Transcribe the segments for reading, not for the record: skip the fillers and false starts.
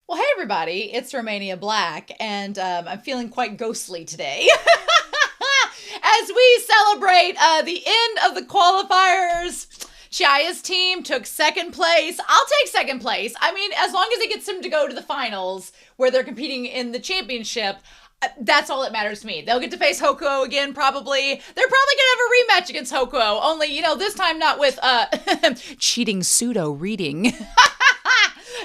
Well, hey everybody, it's Romania Black, and I'm feeling quite ghostly today as we celebrate the end of the qualifiers. Chihaya's team took second place. I'll take second place. I mean, as long as it gets them to go to the finals where they're competing in the championship, that's all that matters to me. They'll get to face Hokuo again, probably. They're probably going to have a rematch against Hokuo, only, this time not with cheating pseudo reading.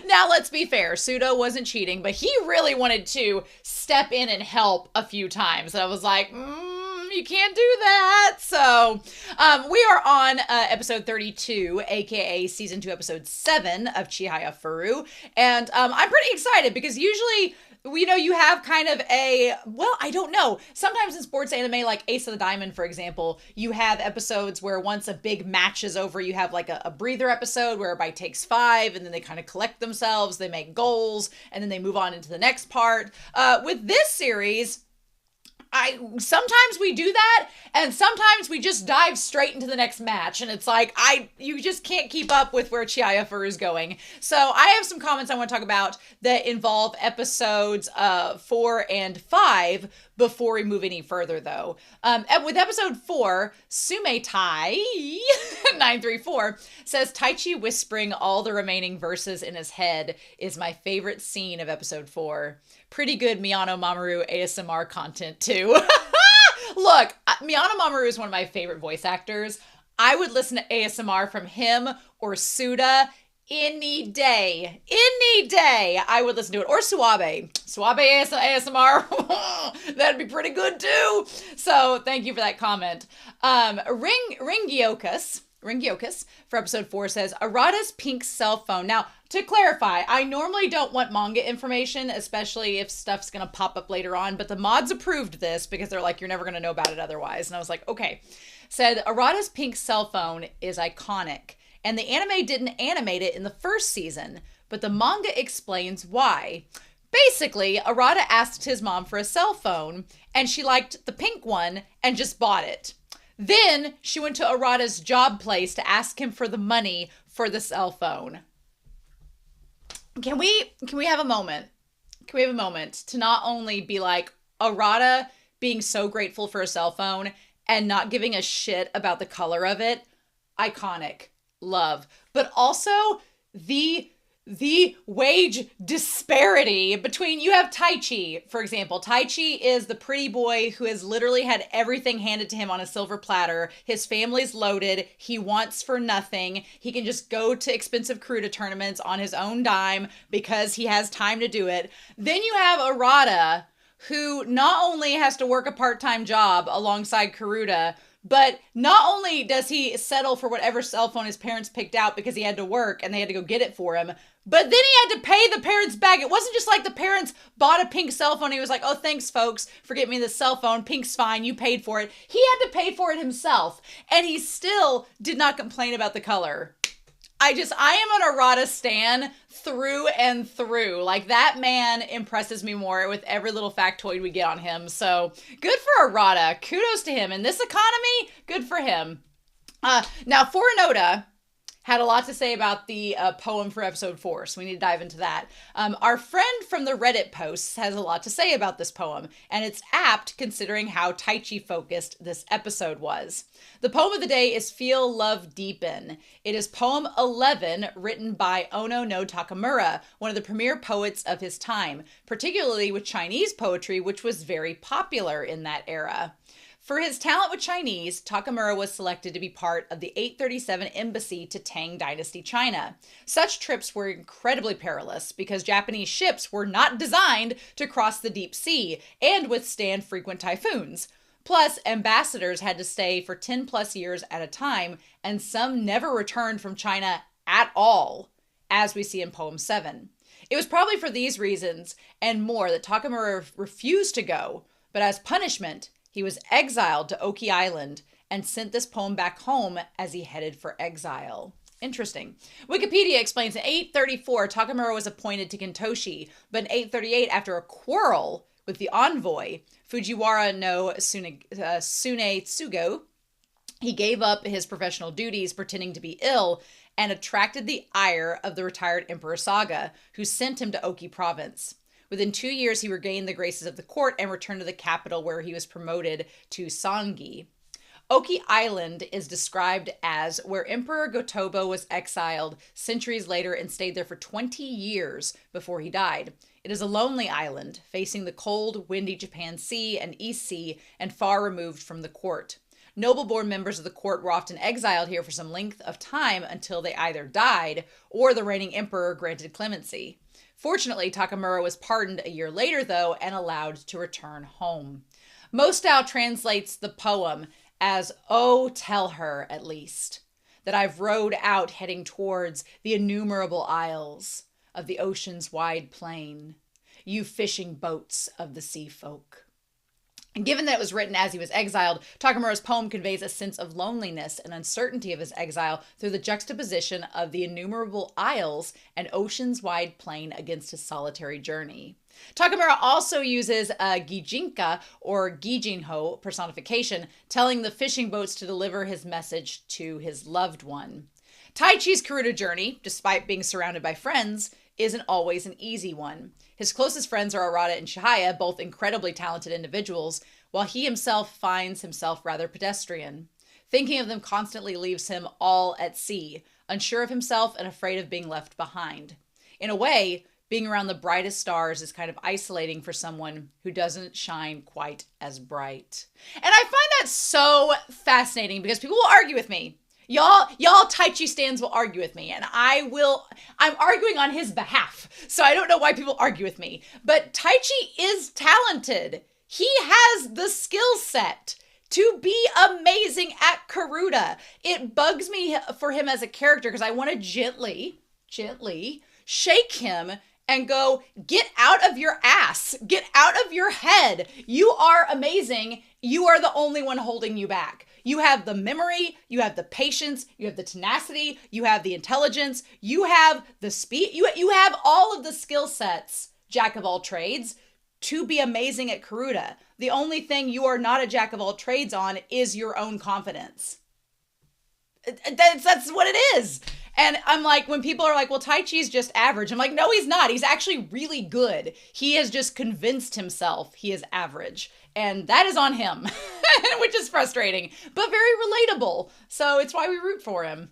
Now, let's be fair. Pseudo wasn't cheating, but he really wanted to step in and help a few times. And I was like, you can't do that. So we are on episode 32, aka season 2, episode 7 of Chihayafuru. And I'm pretty excited because usually, you have kind of I don't know. Sometimes in sports anime, like Ace of the Diamond, for example, you have episodes where once a big match is over, you have like a breather episode where everybody takes 5 and then they kind of collect themselves, they make goals, and then they move on into the next part. With this series, sometimes we do that, and sometimes we just dive straight into the next match, and it's like you just can't keep up with where Chihayafuru is going. So I have some comments I want to talk about that involve episodes 4 and 5 before we move any further, though. With episode 4, Sume Tai 934 says Taichi whispering all the remaining verses in his head is my favorite scene of episode 4. Pretty good Miyano Mamoru ASMR content, too. Look, Miyano Mamoru is one of my favorite voice actors. I would listen to ASMR from him or Suda any day. Any day, I would listen to it. Or Suabe. Suabe ASMR. That'd be pretty good, too. So, thank you for that comment. Ringiokus for episode 4 says, Arata's pink cell phone. Now, to clarify, I normally don't want manga information, especially if stuff's going to pop up later on, but the mods approved this because they're like, you're never going to know about it otherwise. And I was like, okay. Said, Arata's pink cell phone is iconic, and the anime didn't animate it in the first season, but the manga explains why. Basically, Arata asked his mom for a cell phone, and she liked the pink one and just bought it. Then she went to Arata's job place to ask him for the money for the cell phone. Can we have a moment? Can we have a moment to not only be like Arata being so grateful for a cell phone and not giving a shit about the color of it? Iconic. Love. But also the wage disparity between, you have Taichi, for example. Taichi is the pretty boy who has literally had everything handed to him on a silver platter. His family's loaded. He wants for nothing. He can just go to expensive Kuruda tournaments on his own dime because he has time to do it. Then you have Arata, who not only has to work a part-time job alongside Kuruda, but not only does he settle for whatever cell phone his parents picked out because he had to work and they had to go get it for him, but then he had to pay the parents back. It wasn't just like the parents bought a pink cell phone. He was like, oh, thanks, folks, for getting me this cell phone. Pink's fine. You paid for it. He had to pay for it himself, and he still did not complain about the color. I am an Arata stan through and through. Like, that man impresses me more with every little factoid we get on him. So good for Arata. Kudos to him. In this economy, good for him. Now, Furunoda had a lot to say about the poem for episode 4, so we need to dive into that. Our friend from the Reddit posts has a lot to say about this poem, and it's apt considering how Taichi-focused this episode was. The poem of the day is Feel Love Deepen. It is poem 11, written by Ono no Takamura, one of the premier poets of his time, particularly with Chinese poetry, which was very popular in that era. For his talent with Chinese, Takamura was selected to be part of the 837 embassy to Tang Dynasty China. Such trips were incredibly perilous because Japanese ships were not designed to cross the deep sea and withstand frequent typhoons. Plus, ambassadors had to stay for 10 plus years at a time, and some never returned from China at all, as we see in poem 7. It was probably for these reasons and more that Takamura refused to go, but as punishment, he was exiled to Oki Island and sent this poem back home as he headed for exile. Interesting. Wikipedia explains in 834, Takamura was appointed to Kintoshi, but in 838, after a quarrel with the envoy, Fujiwara no Sune Tsugo, he gave up his professional duties pretending to be ill and attracted the ire of the retired Emperor Saga, who sent him to Oki province. Within 2 years, he regained the graces of the court and returned to the capital, where he was promoted to Sangi. Oki Island is described as where Emperor Gotoba was exiled centuries later and stayed there for 20 years before he died. It is a lonely island, facing the cold, windy Japan Sea and East Sea, and far removed from the court. Noble-born members of the court were often exiled here for some length of time until they either died or the reigning emperor granted clemency. Fortunately, Takamura was pardoned a year later, though, and allowed to return home. Mostow translates the poem as, "Oh, tell her, at least, that I've rowed out heading towards the innumerable isles of the ocean's wide plain, you fishing boats of the sea folk." And given that it was written as he was exiled, Takamura's poem conveys a sense of loneliness and uncertainty of his exile through the juxtaposition of the innumerable isles and ocean's wide plain against his solitary journey. Takamura also uses a Gijinka or Gijinho personification, telling the fishing boats to deliver his message to his loved one. Taichi's Karuta journey, despite being surrounded by friends, isn't always an easy one. His closest friends are Arata and Chihaya, both incredibly talented individuals, while he himself finds himself rather pedestrian. Thinking of them constantly leaves him all at sea, unsure of himself and afraid of being left behind. In a way, being around the brightest stars is kind of isolating for someone who doesn't shine quite as bright. And I find that so fascinating because people will argue with me. Y'all Taichi stands will argue with me, and I'm arguing on his behalf, so I don't know why people argue with me. But Taichi is talented. He has the skill set to be amazing at Karuta. It bugs me for him as a character because I want to gently shake him and go, get out of your ass, get out of your head. You are amazing. You are the only one holding you back. You have the memory, you have the patience, you have the tenacity, you have the intelligence, you have the speed, you have all of the skill sets, jack of all trades, to be amazing at Karuta. The only thing you are not a jack of all trades on is your own confidence. That's what it is. And I'm like, when people are like, well, Taichi's just average. I'm like, no, he's not. He's actually really good. He has just convinced himself he is average. And that is on him, which is frustrating, but very relatable. So it's why we root for him.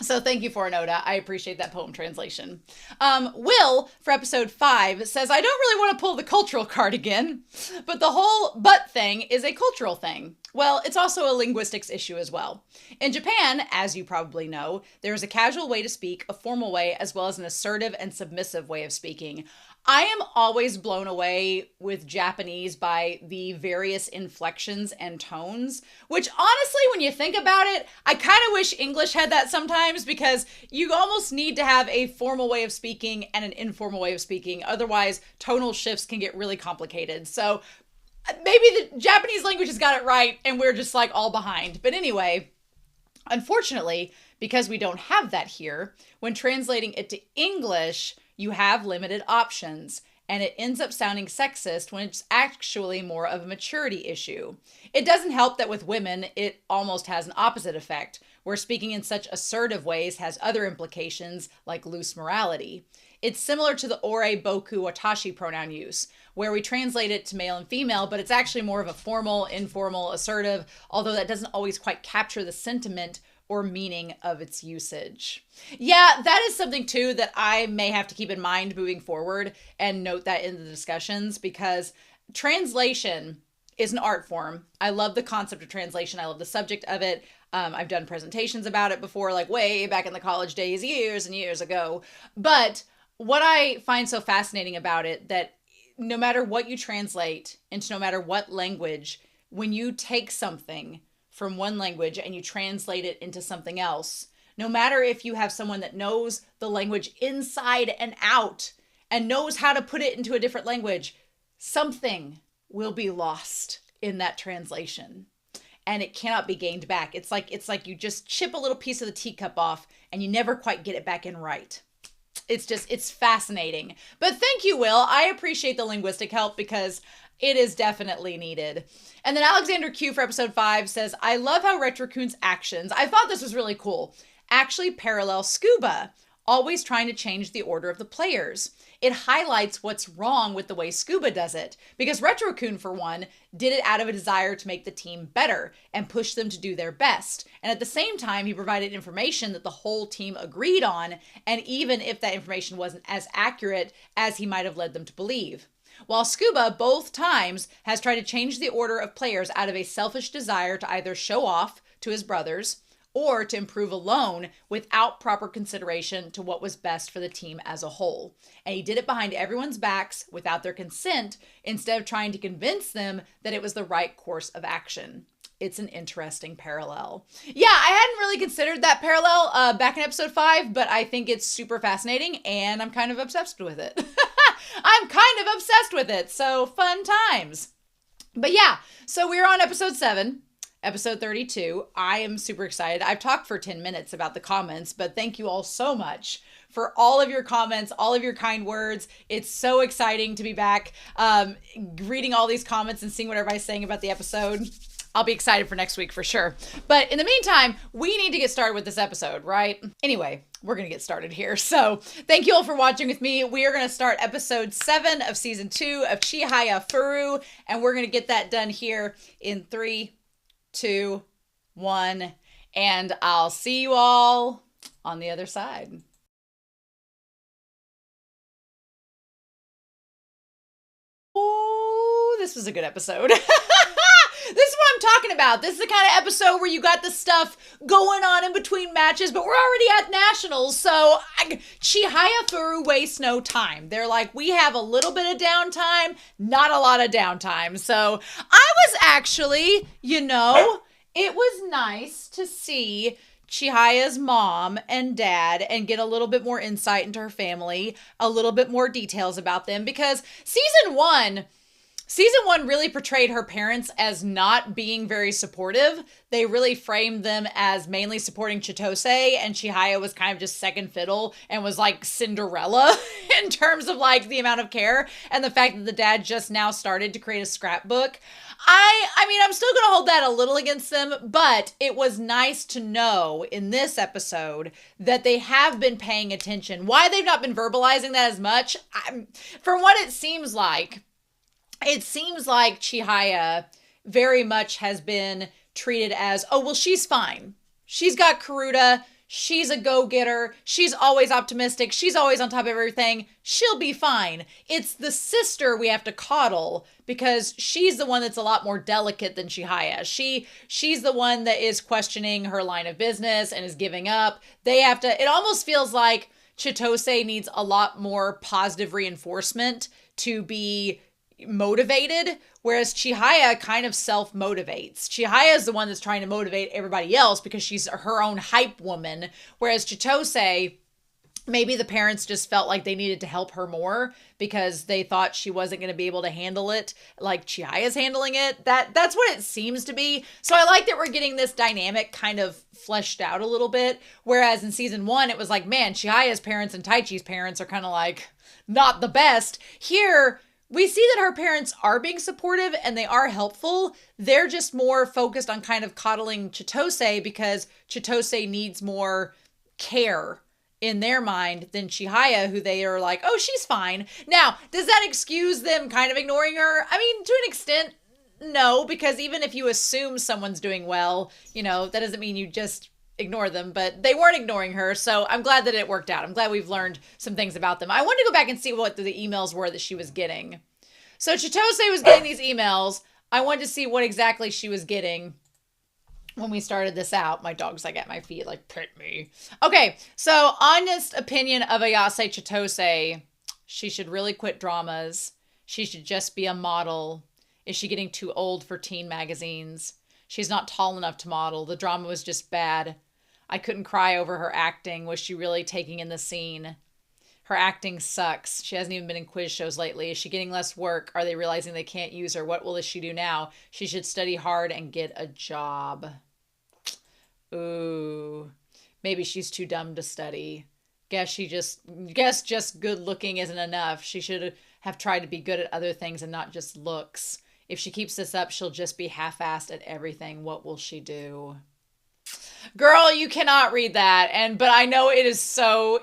So thank you for Anoda. I appreciate that poem translation. Will, for episode 5, says, I don't really want to pull the cultural card again, but the whole but thing is a cultural thing. Well, it's also a linguistics issue as well. In Japan, as you probably know, there is a casual way to speak, a formal way, as well as an assertive and submissive way of speaking. I am always blown away with Japanese by the various inflections and tones, which honestly, when you think about it, I kind of wish English had that sometimes because you almost need to have a formal way of speaking and an informal way of speaking. Otherwise, tonal shifts can get really complicated. So maybe the Japanese language has got it right and we're just like all behind. But anyway, unfortunately, because we don't have that here, when translating it to English, you have limited options, and it ends up sounding sexist when it's actually more of a maturity issue. It doesn't help that with women, it almost has an opposite effect, where speaking in such assertive ways has other implications like loose morality. It's similar to the ore, boku, watashi pronoun use, where we translate it to male and female, but it's actually more of a formal, informal, assertive, although that doesn't always quite capture the sentiment or meaning of its usage. Yeah, that is something too that I may have to keep in mind moving forward and note that in the discussions because translation is an art form. I love the concept of translation. I love the subject of it. I've done presentations about it before, like way back in the college days, years and years ago. But what I find so fascinating about it, that no matter what you translate into no matter what language, when you take something from one language and you translate it into something else, no matter if you have someone that knows the language inside and out and knows how to put it into a different language, something will be lost in that translation and it cannot be gained back. It's like you just chip a little piece of the teacup off and you never quite get it back in right. It's fascinating. But thank you, Will. I appreciate the linguistic help because it is definitely needed. And then Alexander Q for episode 5 says, I love how Retrocoon's actions. I thought this was really cool. actually parallel Scuba, always trying to change the order of the players. It highlights what's wrong with the way Scuba does it, because Retro-kun, for one, did it out of a desire to make the team better and push them to do their best. And at the same time, he provided information that the whole team agreed on, and even if that information wasn't as accurate as he might have led them to believe. While Scuba, both times, has tried to change the order of players out of a selfish desire to either show off to his brothers or to improve alone without proper consideration to what was best for the team as a whole. And he did it behind everyone's backs without their consent, instead of trying to convince them that it was the right course of action. It's an interesting parallel. Yeah, I hadn't really considered that parallel back in episode 5, but I think it's super fascinating and I'm kind of obsessed with it. I'm kind of obsessed with it, so fun times. But yeah, so we're on episode 7. Episode 32. I am super excited. I've talked for 10 minutes about the comments, but thank you all so much for all of your comments, all of your kind words. It's so exciting to be back reading all these comments and seeing what everybody's saying about the episode. I'll be excited for next week for sure. But in the meantime, we need to get started with this episode, right? Anyway, we're going to get started here. So thank you all for watching with me. We are going to start episode 7 of season 2 of Chihayafuru, and we're going to get that done here in 3, 2, 1, and I'll see you all on the other side. Oh, this was a good episode. This is what I'm talking about. This is the kind of episode where you got the stuff going on in between matches, but we're already at nationals, so Chihayafuru wastes no time. They're like, we have a little bit of downtime, not a lot of downtime. So I was actually, it was nice to see Chihaya's mom and dad and get a little bit more insight into her family, a little bit more details about them, because Season 1 really portrayed her parents as not being very supportive. They really framed them as mainly supporting Chitose, and Chihaya was kind of just second fiddle and was like Cinderella in terms of like the amount of care, and the fact that the dad just now started to create a scrapbook. I mean, I'm still going to hold that a little against them, but it was nice to know in this episode that they have been paying attention. Why they've not been verbalizing that as much, from what it seems like Chihaya very much has been treated as, oh, well, she's fine. She's got Karuta. She's a go-getter. She's always optimistic. She's always on top of everything. She'll be fine. It's the sister we have to coddle because she's the one that's a lot more delicate than Chihaya. She's the one that is questioning her line of business and is giving up. It almost feels like Chitose needs a lot more positive reinforcement to be motivated, whereas Chihaya kind of self-motivates. Chihaya is the one that's trying to motivate everybody else because she's her own hype woman, whereas Chitose, maybe the parents just felt like they needed to help her more because they thought she wasn't going to be able to handle it like Chihaya's handling it. That's what it seems to be. So I like that we're getting this dynamic kind of fleshed out a little bit, whereas in season 1 it was like, man, Chihaya's parents and Taichi's parents are kind of like not the best. Here we see that her parents are being supportive and they are helpful. They're just more focused on kind of coddling Chitose because Chitose needs more care in their mind than Chihaya, who they are like, oh, she's fine. Now, does that excuse them kind of ignoring her? I mean, to an extent, no, because even if you assume someone's doing well, that doesn't mean you just ignore them, but they weren't ignoring her, so I'm glad that it worked out. I'm glad we've learned some things about them. I wanted to go back and see what the emails were that she was getting. So Chitose was getting these emails. I wanted to see what exactly she was getting when we started this out. My dog's like at my feet, like, pet me. Okay, so honest opinion of Ayase Chitose, she should really quit dramas. She should just be a model. Is she getting too old for teen magazines? She's not tall enough to model. The drama was just bad. I couldn't cry over her acting. Was she really taking in the scene? Her acting sucks. She hasn't even been in quiz shows lately. Is she getting less work? Are they realizing they can't use her? What will she do now? She should study hard and get a job. Ooh. Maybe she's too dumb to study. Guess just good looking isn't enough. She should have tried to be good at other things and not just looks. If she keeps this up, she'll just be half-assed at everything. What will she do? Girl, you cannot read that. But I know it is so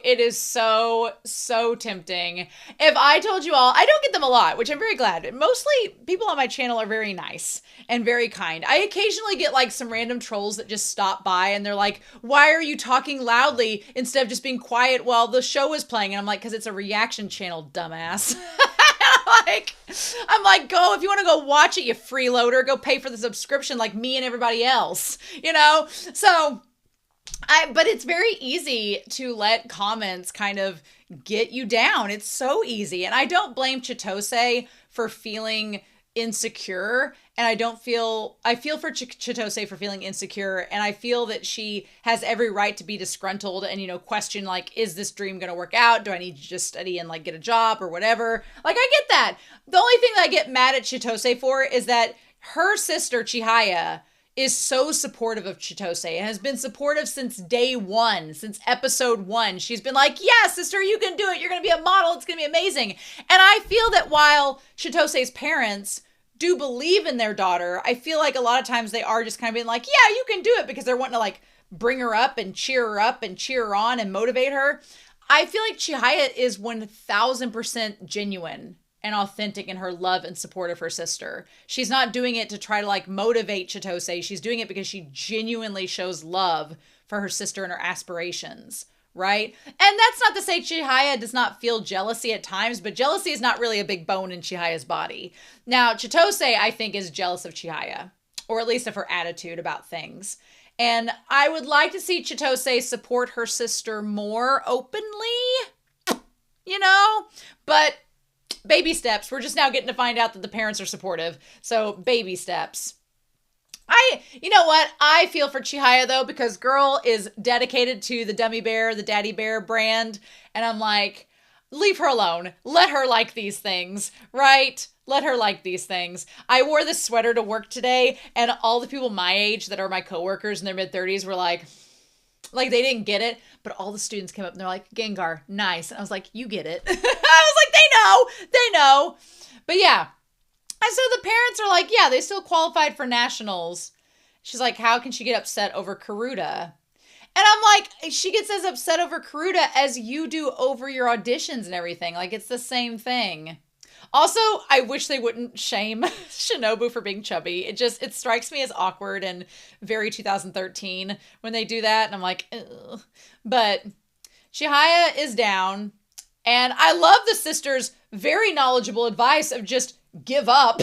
tempting. If I told you all, I don't get them a lot, which I'm very glad. Mostly people on my channel are very nice and very kind. I occasionally get like some random trolls that just stop by and they're like, why are you talking loudly instead of just being quiet while the show is playing? And I'm like, because it's a reaction channel, dumbass. like, I'm like, go, if you want to go watch it, you freeloader, go pay for the subscription like me and everybody else, you know? So, but it's very easy to let comments kind of get you down. It's so easy. And I don't blame Chitose for feeling insecure. And I feel for Chitose for feeling insecure. And I feel that she has every right to be disgruntled and, you know, question like, is this dream going to work out? Do I need to just study and like get a job or whatever? Like, I get that. The only thing that I get mad at Chitose for is that her sister Chihaya is so supportive of Chitose and has been supportive since day one, since episode 1. She's been like, yeah, sister, you can do it. You're going to be a model. It's going to be amazing. And I feel that while Chitose's parents do believe in their daughter, I feel like a lot of times they are just kind of being like, yeah, you can do it, because they're wanting to like bring her up and cheer her on and motivate her. I feel like Chihaya is 1000% genuine and authentic in her love and support of her sister. She's not doing it to try to like motivate Chitose. She's doing it because she genuinely shows love for her sister and her aspirations, right? And that's not to say Chihaya does not feel jealousy at times, but jealousy is not really a big bone in Chihaya's body. Now, Chitose, I think, is jealous of Chihaya, or at least of her attitude about things. And I would like to see Chitose support her sister more openly, you know, but baby steps. We're just now getting to find out that the parents are supportive. So baby steps. You know what? I feel for Chihaya though, because girl is dedicated to the Dummy Bear, the Daddy Bear brand. And I'm like, leave her alone. Let her like these things, right? Let her like these things. I wore this sweater to work today, and all the people my age that are my coworkers in their mid-30s were like they didn't get it, but all the students came up and they're like, Gengar, nice. And I was like, you get it. I was like, they know. But yeah. And so the parents are like, yeah, they still qualified for nationals. She's like, how can she get upset over Karuta? And I'm like, she gets as upset over Karuta as you do over your auditions and everything. Like, it's the same thing. Also, I wish they wouldn't shame Shinobu for being chubby. It strikes me as awkward and very 2013 when they do that. And I'm like, ugh. But Chihaya is down. And I love the sister's very knowledgeable advice of just give up.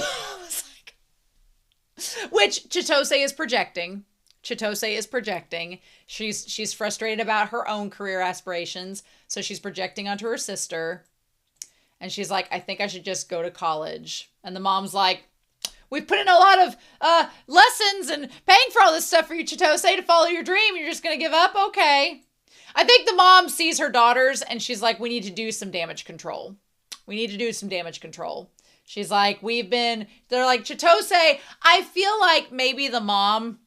Which Chitose is projecting. She's frustrated about her own career aspirations. So she's projecting onto her sister. And she's like, I think I should just go to college. And the mom's like, we've put in a lot of lessons and paying for all this stuff for you, Chitose, to follow your dream. You're just going to give up? Okay. I think the mom sees her daughters and she's like, we need to do some damage control. She's like, they're like, Chitose, I feel like maybe the mom,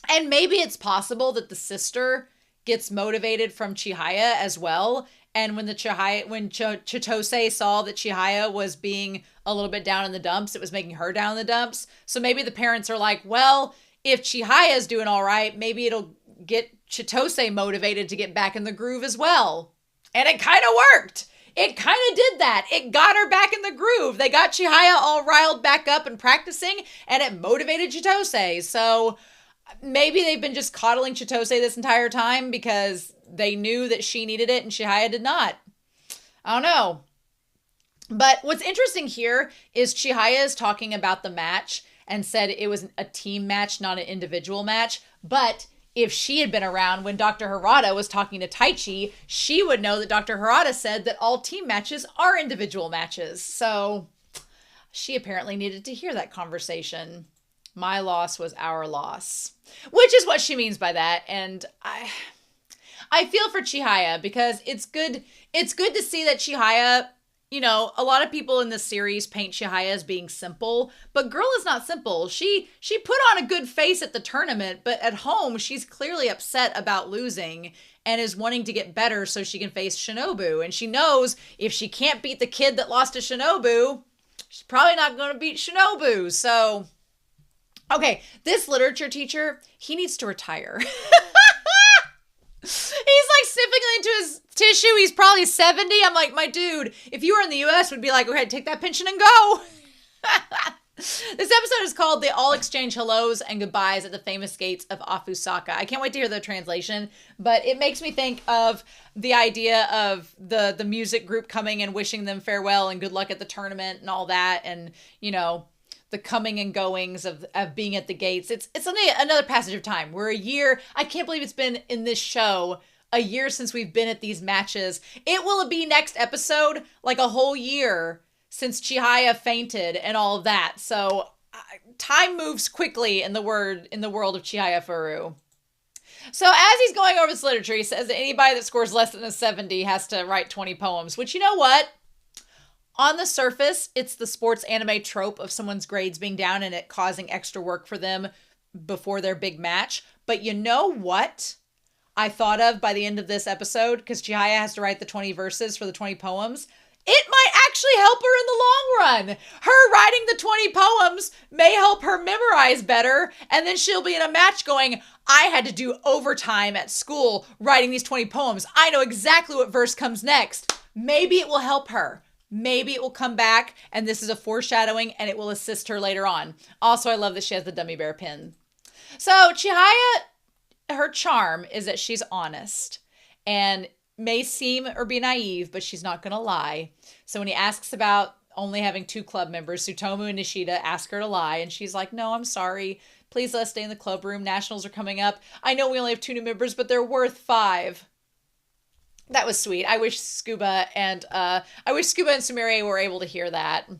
and maybe it's possible that the sister gets motivated from Chihaya as well. And when Chitose saw that Chihaya was being a little bit down in the dumps, it was making her down in the dumps. So maybe the parents are like, well, if Chihaya's doing all right, maybe it'll get Chitose motivated to get back in the groove as well. And it kind of worked. It kind of did that. It got her back in the groove. They got Chihaya all riled back up and practicing, and it motivated Chitose. So maybe they've been just coddling Chitose this entire time because they knew that she needed it and Chihaya did not. I don't know. But what's interesting here is Chihaya is talking about the match and said it was a team match, not an individual match. But if she had been around when Dr. Harada was talking to Taichi, she would know that Dr. Harada said that all team matches are individual matches. So she apparently needed to hear that conversation. My loss was our loss, which is what she means by that. And I feel for Chihaya because it's good to see that Chihaya, you know, a lot of people in this series paint Chihaya as being simple, but girl is not simple. She put on a good face at the tournament, but at home she's clearly upset about losing and is wanting to get better so she can face Shinobu. And she knows if she can't beat the kid that lost to Shinobu, she's probably not going to beat Shinobu. So Okay, this literature teacher, he needs to retire. He's like sniffing into his tissue. He's probably 70. I'm like, my dude, if you were in the US, would be like, okay, take that pension and go. This episode is called They All Exchange Hellos and Goodbyes at the Famous Gates of Afusaka. I can't wait to hear the translation, but it makes me think of the idea of the music group coming and wishing them farewell and good luck at the tournament and all that. And, you know, the coming and goings of being at the gates. It's another passage of time. We're a year. I can't believe it's been in this show a year since we've been at these matches. It will be next episode like a whole year since Chihaya fainted and all of that. So time moves quickly in the world of Chihayafuru. So as he's going over this literature, he says that anybody that scores less than a 70 has to write 20 poems, which, you know what? On the surface, it's the sports anime trope of someone's grades being down and it causing extra work for them before their big match. But you know what I thought of by the end of this episode? Because Chihaya has to write the 20 verses for the 20 poems. It might actually help her in the long run. Her writing the 20 poems may help her memorize better. And then she'll be in a match going, I had to do overtime at school writing these 20 poems. I know exactly what verse comes next. Maybe it will help her. Maybe it will come back and this is a foreshadowing and it will assist her later on. Also, I love that she has the dummy bear pin. So Chihaya, her charm is that she's honest and may seem or be naive, but she's not going to lie. So when he asks about only having 2 club members, Tsutomu and Nishida ask her to lie. And she's like, no, I'm sorry. Please let us stay in the club room. Nationals are coming up. I know we only have 2 new members, but they're worth 5. That was sweet. I wish Scuba and Sumire were able to hear that. And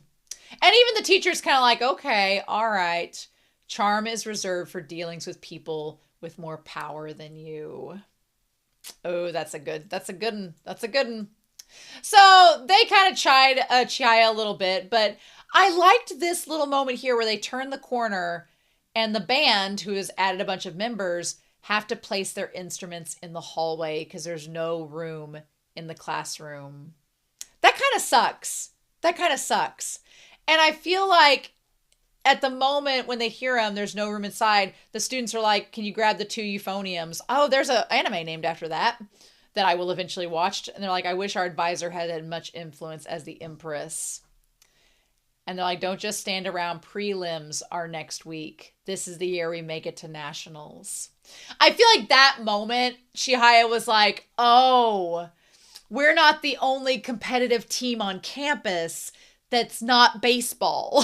even the teacher's kind of like, okay, all right. Charm is reserved for dealings with people with more power than you. Oh, that's a good one. So they kind of chide Chihaya a little bit, but I liked this little moment here where they turn the corner and the band, who has added a bunch of members, have to place their instruments in the hallway because there's no room in the classroom. That kind of sucks. And I feel like at the moment when they hear them, there's no room inside. The students are like, can you grab the 2 euphoniums? Oh, there's an anime named after that I will eventually watch. And they're like, I wish our advisor had much influence as the Empress. And they're like, don't just stand around. Prelims are next week. This is the year we make it to nationals. I feel like that moment, Chihaya was like, oh, we're not the only competitive team on campus that's not baseball.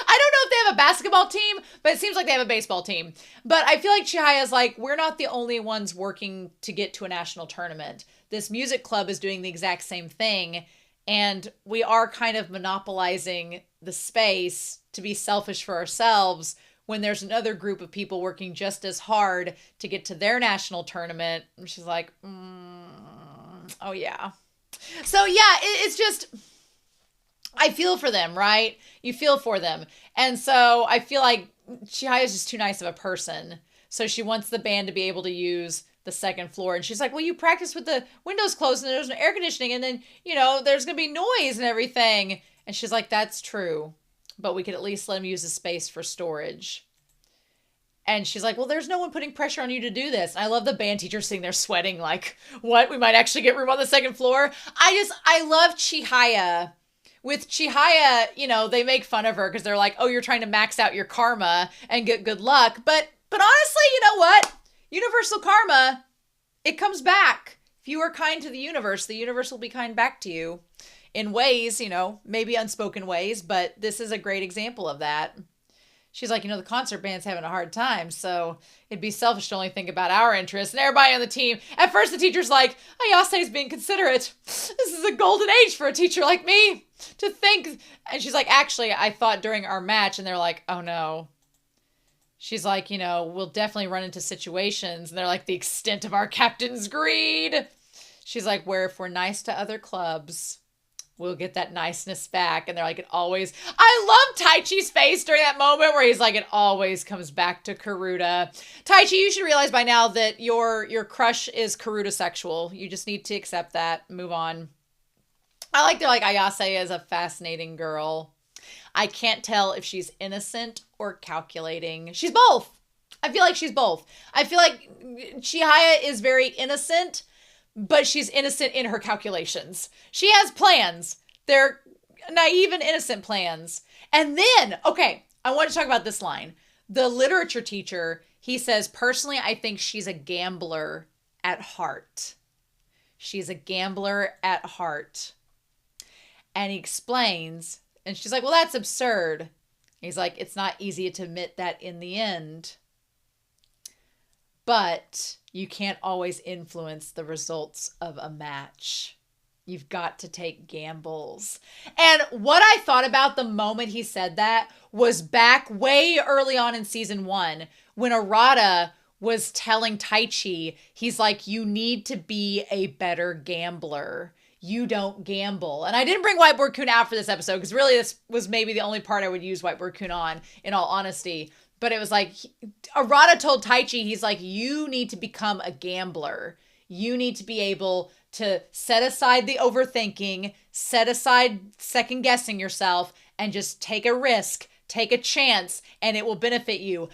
I don't know if they have a basketball team, but it seems like they have a baseball team. But I feel like Chihaya's like, we're not the only ones working to get to a national tournament. This music club is doing the exact same thing. And we are kind of monopolizing the space to be selfish for ourselves when there's another group of people working just as hard to get to their national tournament. And she's like, oh yeah. So yeah, it's just, I feel for them, right? You feel for them. And so I feel like Chihaya is just too nice of a person. So she wants the band to be able to use the second floor. And she's like, well, you practice with the windows closed and there's no air conditioning. And then, you know, there's going to be noise and everything. And she's like, that's true. But we could at least let them use the space for storage. And she's like, well, there's no one putting pressure on you to do this. And I love the band teacher sitting there sweating like, what? We might actually get room on the second floor. I love Chihaya. With Chihaya, you know, they make fun of her because they're like, oh, you're trying to max out your karma and get good luck. But honestly, you know what? Universal karma, it comes back. If you are kind to the universe will be kind back to you in ways, you know, maybe unspoken ways, but this is a great example of that. She's like, you know, the concert band's having a hard time, so it'd be selfish to only think about our interests. And everybody on the team, at first the teacher's like, Ayase's being considerate. This is a golden age for a teacher like me to think. And she's like, actually, I thought during our match, and they're like, oh no. She's like, you know, we'll definitely run into situations. And they're like, the extent of our captain's greed. She's like, where if we're nice to other clubs, we'll get that niceness back. And they're like, it always, I love Taichi's face during that moment where he's like, it always comes back to Karuta. Taichi, you should realize by now that your crush is Karuta sexual. You just need to accept that. Move on. I like they're like, Ayase is a fascinating girl. I can't tell if she's innocent or calculating. She's both. I feel like she's both. I feel like Chihaya is very innocent, but she's innocent in her calculations. She has plans. They're naive and innocent plans. And then, okay, I want to talk about this line. The literature teacher, he says, personally, I think she's a gambler at heart. She's a gambler at heart. And he explains, and she's like, well, that's absurd. He's like, it's not easy to admit that in the end. But you can't always influence the results of a match. You've got to take gambles. And what I thought about the moment he said that was back way early on in season 1 when Arata was telling Taichi, he's like, you need to be a better gambler. You don't gamble. And I didn't bring Whiteboard Kun out for this episode because really this was maybe the only part I would use Whiteboard Kun on, in all honesty. But it was like, Arata told Taichi, he's like, you need to become a gambler. You need to be able to set aside the overthinking, set aside second guessing yourself, and just take a risk, take a chance, and it will benefit you.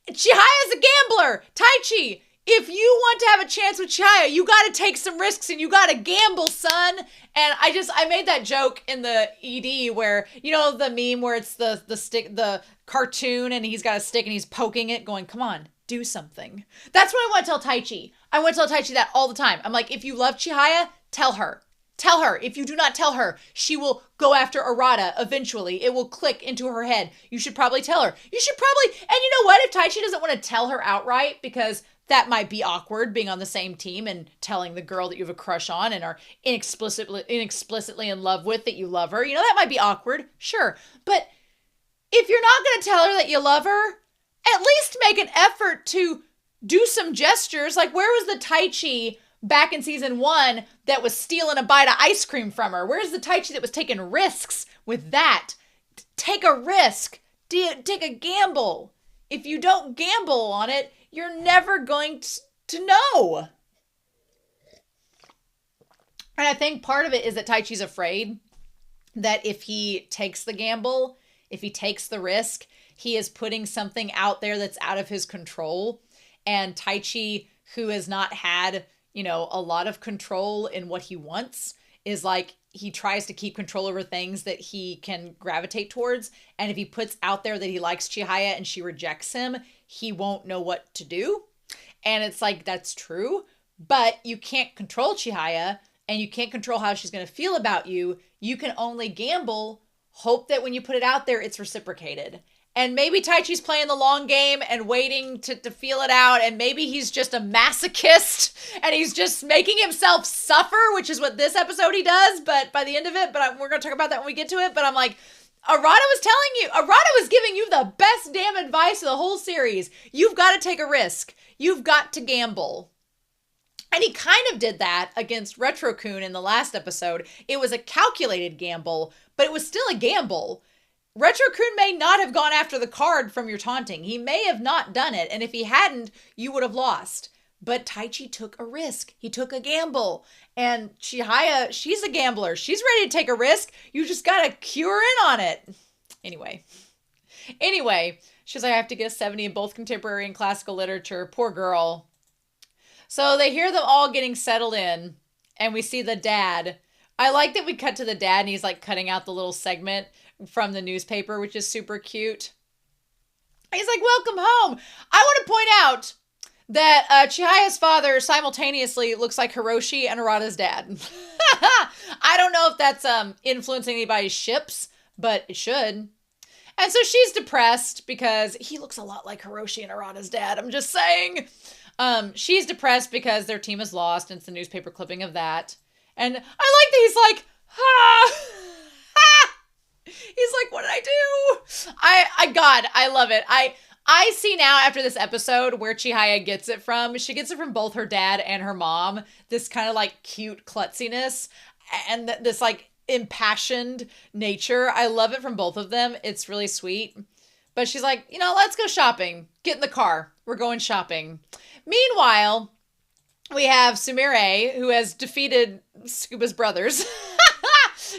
Chihaya's a gambler. Taichi, if you want to have a chance with Chihaya, you got to take some risks and you got to gamble, son. And I made that joke in the ED where, you know, the meme where it's the stick, the cartoon, and he's got a stick and he's poking it going, come on, do something. That's what I want to tell Taichi. I want to tell Taichi that all the time. I'm like, if you love Chihaya, tell her. Tell her. If you do not tell her, she will go after Arata eventually. It will click into her head. You should probably tell her. You should probably, and you know what? If Taichi doesn't want to tell her outright, because that might be awkward being on the same team and telling the girl that you have a crush on and are inexplicitly in love with that you love her. You know, that might be awkward. Sure. But if you're not going to tell her that you love her, at least make an effort to do some gestures. Like, where was the Taichi back in season 1 that was stealing a bite of ice cream from her? Where's the Taichi that was taking risks with that? Take a risk. Take a gamble. If you don't gamble on it, you're never going to know. And I think part of it is that Taichi's afraid that if he takes the gamble, if he takes the risk, he is putting something out there that's out of his control. And Taichi, who has not had, you know, a lot of control in what he wants, is like, he tries to keep control over things that he can gravitate towards. And if he puts out there that he likes Chihaya and she rejects him, he won't know what to do. And it's like, that's true, but you can't control Chihaya and you can't control how she's going to feel about you. You can only gamble, hope that when you put it out there, it's reciprocated. And maybe Taichi's playing the long game and waiting to feel it out. And maybe he's just a masochist and he's just making himself suffer, which is what this episode he does. But by the end of it, we're going to talk about that when we get to it. But I'm like, Arata was giving you the best damn advice of the whole series. You've got to take a risk. You've got to gamble. And he kind of did that against Retro-kun in the last episode. It was a calculated gamble, but it was still a gamble. Retro-kun may not have gone after the card from your taunting. He may have not done it. And if he hadn't, you would have lost. But Taichi took a risk. He took a gamble. And Chihaya, she's a gambler. She's ready to take a risk. You just got to cue her in on it. Anyway, she's like, I have to get a 70 in both contemporary and classical literature. Poor girl. So they hear them all getting settled in. And we see the dad. I like that we cut to the dad and he's like cutting out the little segment from the newspaper, which is super cute. He's like, welcome home. I want to point out that Chihaya's father simultaneously looks like Hiroshi and Arata's dad. I don't know if that's influencing anybody's ships, but it should. And so she's depressed because he looks a lot like Hiroshi and Arata's dad. I'm just saying. She's depressed because their team is lost, and it's a newspaper clipping of that. And I like that he's like, he's like, what did I do? God, I love it. I see now after this episode where Chihaya gets it from. She gets it from both her dad and her mom. This kind of like cute klutziness and this like impassioned nature. I love it from both of them. It's really sweet. But she's like, you know, let's go shopping. Get in the car. We're going shopping. Meanwhile, we have Sumire, who has defeated Scuba's brothers.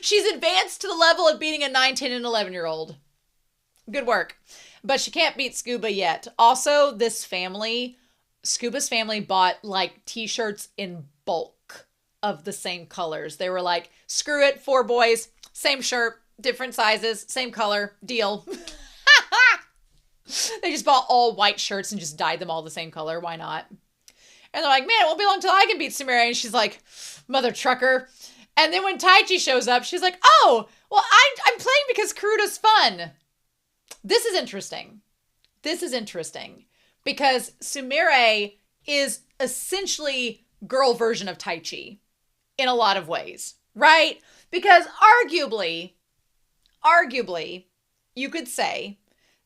She's advanced to the level of beating a 9, 10, and 11-year-old. Good work. But she can't beat Scuba yet. Also, this family, Scuba's family bought like t-shirts in bulk of the same colors. They were like, screw it, 4 boys, same shirt, different sizes, same color, deal. They just bought all white shirts and just dyed them all the same color. Why not? And they're like, man, it won't be long till I can beat Sumire. And she's like, mother trucker. And then when Taichi shows up, she's like, oh, well, I'm playing because Karuta's fun. This is interesting. This is interesting because Sumire is essentially girl version of Taichi in a lot of ways, right? Because arguably, you could say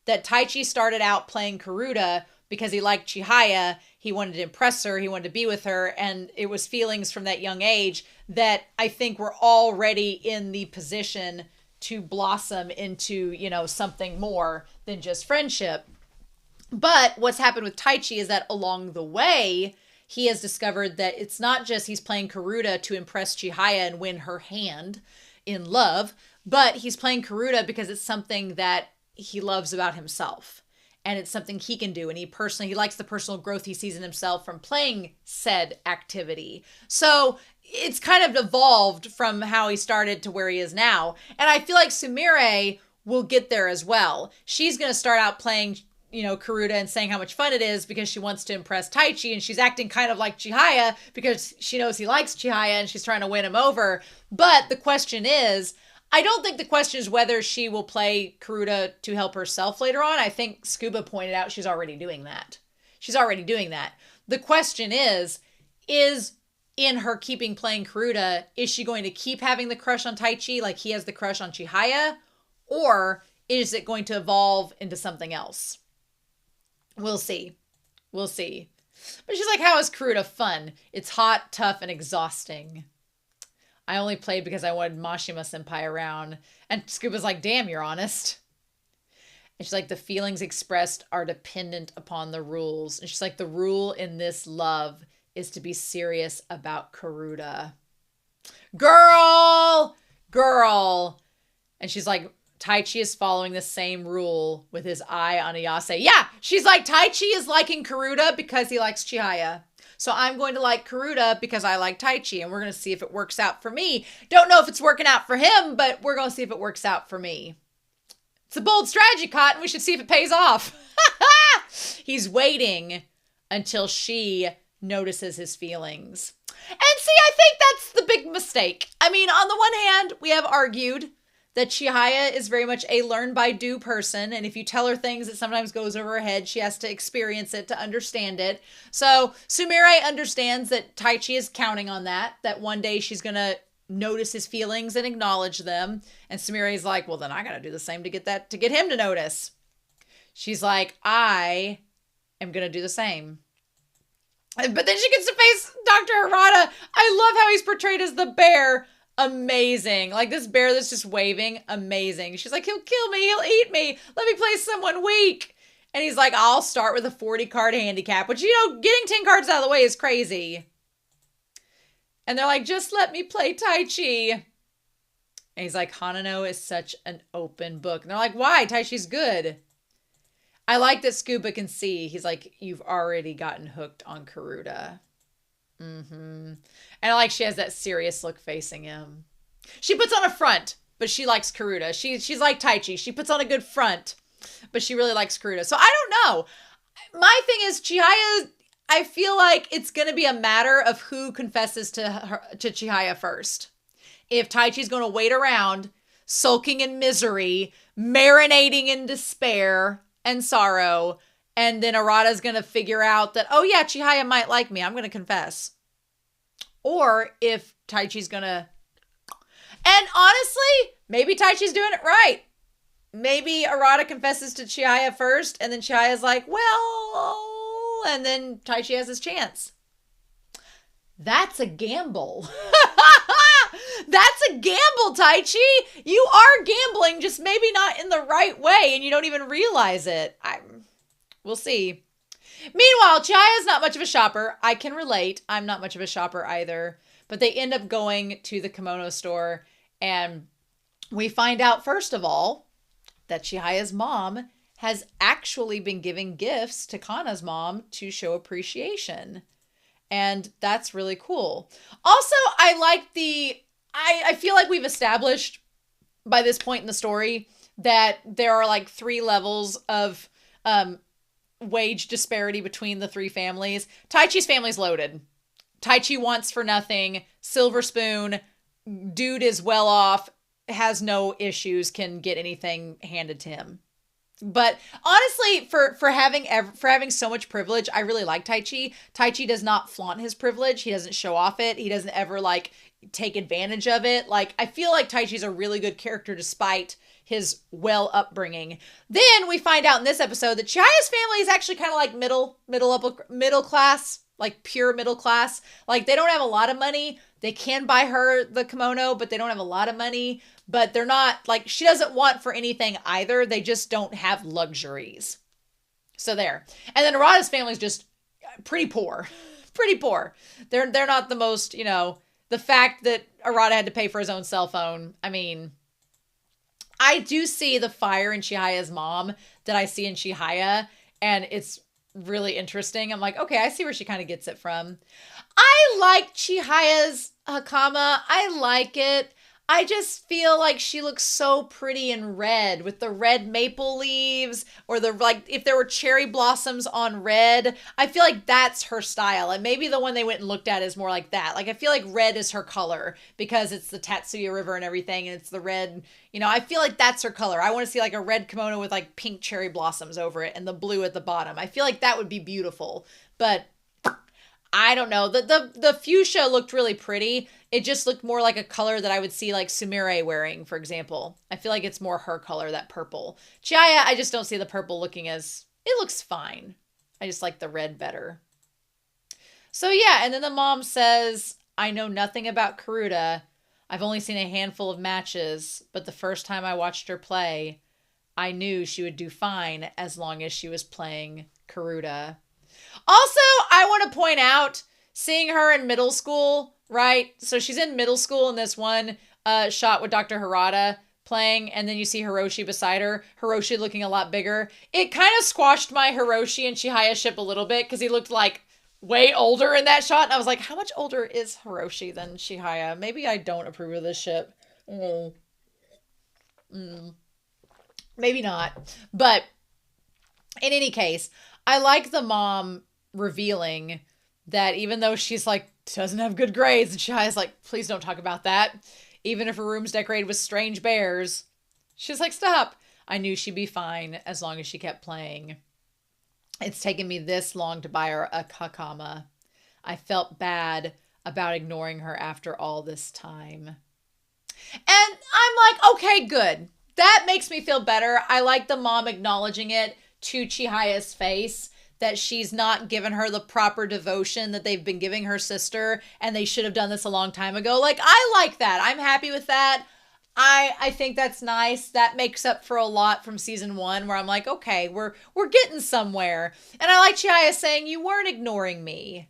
that Taichi started out playing Karuta because he liked Chihaya, he wanted to impress her, he wanted to be with her, and it was feelings from that young age that I think were already in the position to blossom into, you know, something more than just friendship. But what's happened with Taichi is that along the way, he has discovered that it's not just he's playing Karuta to impress Chihaya and win her hand in love, but he's playing Karuta because it's something that he loves about himself. And it's something he can do. And he likes the personal growth he sees in himself from playing said activity. So it's kind of evolved from how he started to where he is now. And I feel like Sumire will get there as well. She's going to start out playing, you know, Karuta and saying how much fun it is because she wants to impress Taichi. And she's acting kind of like Chihaya because she knows he likes Chihaya and she's trying to win him over. But the question is, I don't think the question is whether she will play Karuta to help herself later on. I think Scuba pointed out she's already doing that. The question is in her keeping playing Karuta, is she going to keep having the crush on Taichi like he has the crush on Chihaya? Or is it going to evolve into something else? We'll see. But she's like, how is Karuta fun? It's hot, tough, and exhausting. I only played because I wanted Mashima Senpai around. And Scuba's like, damn, you're honest. And she's like, the feelings expressed are dependent upon the rules. And she's like, the rule in this love is to be serious about Karuta. Girl! And she's like, Taichi is following the same rule with his eye on Ayase. Yeah, she's like, Taichi is liking Karuta because he likes Chihaya. So I'm going to like Karuta because I like Taichi, and we're going to see if it works out for me. Don't know if it's working out for him, but we're going to see if it works out for me. It's a bold strategy, Cotton. We should see if it pays off. He's waiting until she notices his feelings. And see, I think that's the big mistake. I mean, on the one hand, we have argued that Chihaya is very much a learn-by-do person, and if you tell her things, it sometimes goes over her head. She has to experience it to understand it. So Sumire understands that Taichi is counting on that one day she's going to notice his feelings and acknowledge them. And Sumire is like, well, then I got to do the same to get him to notice. She's like, I am going to do the same. But then she gets to face Dr. Harada. I love how he's portrayed as the bear. Amazing. Like this bear that's just waving. Amazing. She's like, he'll kill me. He'll eat me. Let me play someone weak. And he's like, I'll start with a 40 card handicap, which, you know, getting 10 cards out of the way is crazy. And they're like, just let me play Taichi. And he's like, Hanano is such an open book. And they're like, why? Taichi's good. I like that Scuba can see. He's like, you've already gotten hooked on Karuta. And I like she has that serious look facing him. She puts on a front, but she likes Karuta. She's like Taichi. She puts on a good front, but she really likes Karuta. So I don't know. My thing is, Chihaya, I feel like it's going to be a matter of who confesses to Chihaya first. If Taichi's going to wait around, sulking in misery, marinating in despair and sorrow, and then Arata's going to figure out that, oh yeah, Chihaya might like me. I'm going to confess. Or if Taichi's going to... And honestly, maybe Taichi's doing it right. Maybe Arata confesses to Chihaya first, and then Chihaya's like, well... And then Taichi has his chance. That's a gamble. That's a gamble, Taichi. You are gambling, just maybe not in the right way, and you don't even realize it. We'll see. Meanwhile, Chihaya's not much of a shopper. I can relate. I'm not much of a shopper either. But they end up going to the kimono store, And we find out, first of all, that Chihaya's mom has actually been giving gifts to Kana's mom to show appreciation. And that's really cool. Also, I like I feel like we've established by this point in the story that there are like 3 levels of wage disparity between the 3 families. Taichi's family's loaded. Taichi wants for nothing, silver spoon, dude is well off, has no issues, can get anything handed to him. But honestly, for having so much privilege, I really like Taichi. Taichi does not flaunt his privilege. He doesn't show off it. He doesn't ever like take advantage of it. Like, I feel like Taichi's a really good character despite his well upbringing. Then we find out in this episode that Chihaya's family is actually kind of like middle class, like pure middle class. Like, they don't have a lot of money. They can buy her the kimono, but they don't have a lot of money. But they're not, like, she doesn't want for anything either. They just don't have luxuries. So there. And then Arata's family's just pretty poor. Pretty poor. They're not the most, you know, the fact that Arata had to pay for his own cell phone. I mean, I do see the fire in Chihaya's mom that I see in Chihaya, and it's really interesting. I'm like, okay, I see where she kind of gets it from. I like Chihaya's hakama. I like it. I just feel like she looks so pretty in red with the red maple leaves, or the, like, if there were cherry blossoms on red. I feel like that's her style. And maybe the one they went and looked at is more like that. Like, I feel like red is her color because it's the Tatsuya River and everything. And it's the red, you know, I feel like that's her color. I want to see like a red kimono with like pink cherry blossoms over it and the blue at the bottom. I feel like that would be beautiful. But I don't know. The fuchsia looked really pretty. It just looked more like a color that I would see like Sumire wearing, for example. I feel like it's more her color, that purple. Chihaya, I just don't see the purple looking as... It looks fine. I just like the red better. So yeah, and then the mom says, I know nothing about Karuta. I've only seen a handful of matches, but the first time I watched her play, I knew she would do fine as long as she was playing Karuta. Also, I want to point out, seeing her in middle school, right? So she's in middle school in this one shot with Dr. Harada playing, and then you see Hiroshi beside her. Hiroshi looking a lot bigger. It kind of squashed my Hiroshi and Chihaya ship a little bit because he looked like way older in that shot. And I was like, how much older is Hiroshi than Chihaya? Maybe I don't approve of this ship. Maybe not. But in any case, I like the mom revealing that even though she's like, doesn't have good grades, and Chihaya's like, please don't talk about that. Even if her room's decorated with strange bears. She's like, stop. I knew she'd be fine as long as she kept playing. It's taken me this long to buy her a hakama. I felt bad about ignoring her after all this time. And I'm like, okay, good. That makes me feel better. I like the mom acknowledging it to Chihaya's face, that she's not given her the proper devotion that they've been giving her sister, and they should have done this a long time ago. Like, I like that. I'm happy with that. I think that's nice. That makes up for a lot from season 1, where I'm like, okay, we're getting somewhere. And I like Chihaya saying, you weren't ignoring me.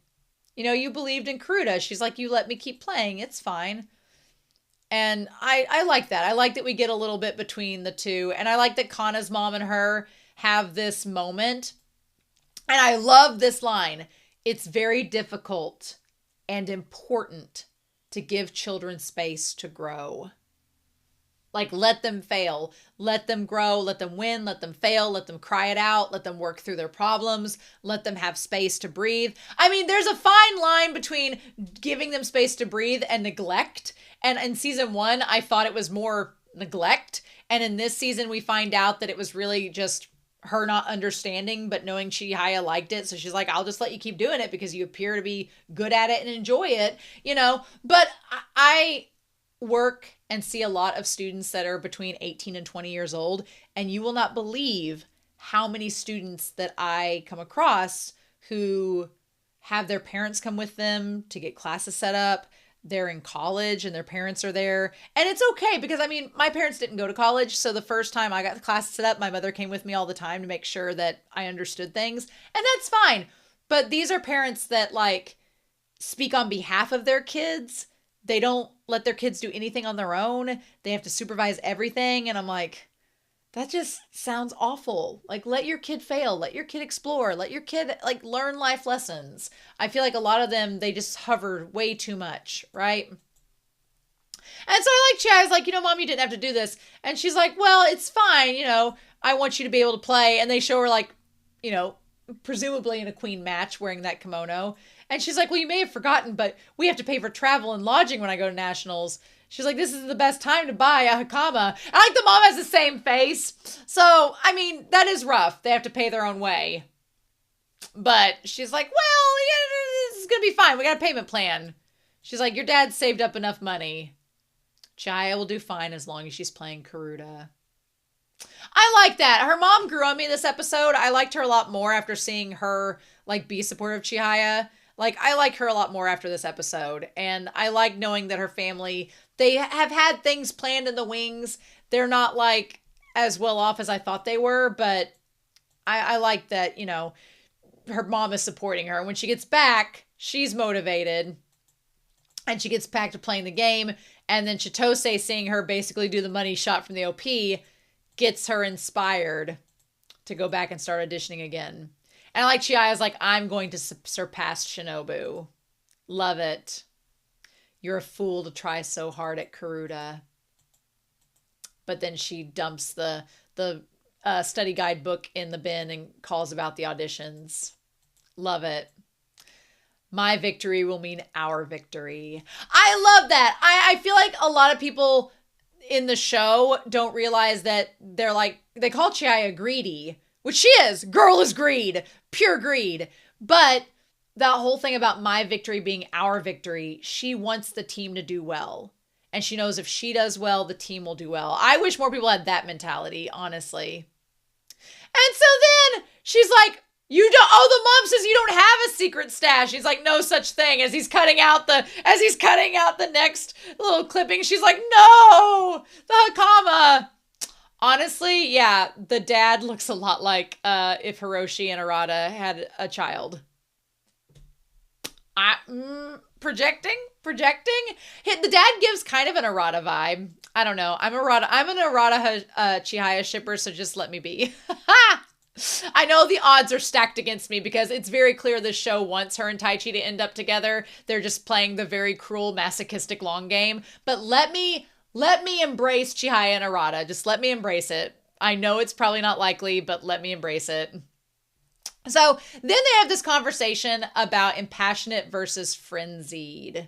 You know, you believed in Karuta. She's like, you let me keep playing. It's fine. And I like that. I like that we get a little bit between the two. And I like that Kana's mom and her have this moment. And I love this line. It's very difficult and important to give children space to grow. Like, let them fail, let them grow, let them win, let them fail, let them cry it out, let them work through their problems, let them have space to breathe. I mean, there's a fine line between giving them space to breathe and neglect. And in season 1, I thought it was more neglect. And in this season, we find out that it was really just her not understanding, but knowing Chihaya liked it. So she's like, I'll just let you keep doing it because you appear to be good at it and enjoy it, you know. But I work and see a lot of students that are between 18 and 20 years old, and you will not believe how many students that I come across who have their parents come with them to get classes set up. They're in college and their parents are there. And it's okay because, I mean, my parents didn't go to college. So the first time I got the class set up, my mother came with me all the time to make sure that I understood things. And that's fine. But these are parents that, like, speak on behalf of their kids. they don't let their kids do anything on their own. They have to supervise everything. And I'm like, that just sounds awful. Like, let your kid fail, let your kid explore, let your kid like learn life lessons. I feel like a lot of them, they just hover way too much, right? And so I was like, Mom, you didn't have to do this. And she's like, well, it's fine. I want you to be able to play. And they show her like, presumably in a queen match wearing that kimono. And she's like, well, you may have forgotten, but we have to pay for travel and lodging when I go to nationals. She's like, this is the best time to buy a hakama. I like the mom has the same face. So, I mean, that is rough. They have to pay their own way. But she's like, well, yeah, this is going to be fine. We got a payment plan. She's like, your dad saved up enough money. Chihaya will do fine as long as she's playing Karuta. I like that. Her mom grew on me this episode. I liked her a lot more after seeing her like be supportive of Chihaya. Like, I like her a lot more after this episode. And I like knowing that her family, they have had things planned in the wings. They're not like as well off as I thought they were, but I like that, her mom is supporting her. When she gets back, she's motivated and she gets back to playing the game. And then Chitose, seeing her basically do the money shot from the OP, gets her inspired to go back and start auditioning again. And I like Chihaya's like, I'm going to surpass Shinobu. Love it. You're a fool to try so hard at Karuta. But then she dumps the study guide book in the bin and calls about the auditions. Love it. My victory will mean our victory. I love that. I feel like a lot of people in the show don't realize that they call Chihaya greedy, which she is. Girl is greed. Pure greed. But that whole thing about my victory being our victory, she wants the team to do well. And she knows if she does well, the team will do well. I wish more people had that mentality, honestly. And so then she's like, the mom says you don't have a secret stash. He's like, no such thing. As he's cutting out the next little clipping, she's like, no, the Hakama. Honestly, yeah, the dad looks a lot like if Hiroshi and Arata had a child. Projecting. The dad gives kind of an Arata vibe. I don't know. I'm an Arata Chihaya shipper, so just let me be. I know the odds are stacked against me because it's very clear this show wants her and Taichi to end up together. They're just playing the very cruel, masochistic long game. But let me embrace Chihaya and Arata. Just let me embrace it. I know it's probably not likely, but let me embrace it. So then they have this conversation about impassionate versus frenzied.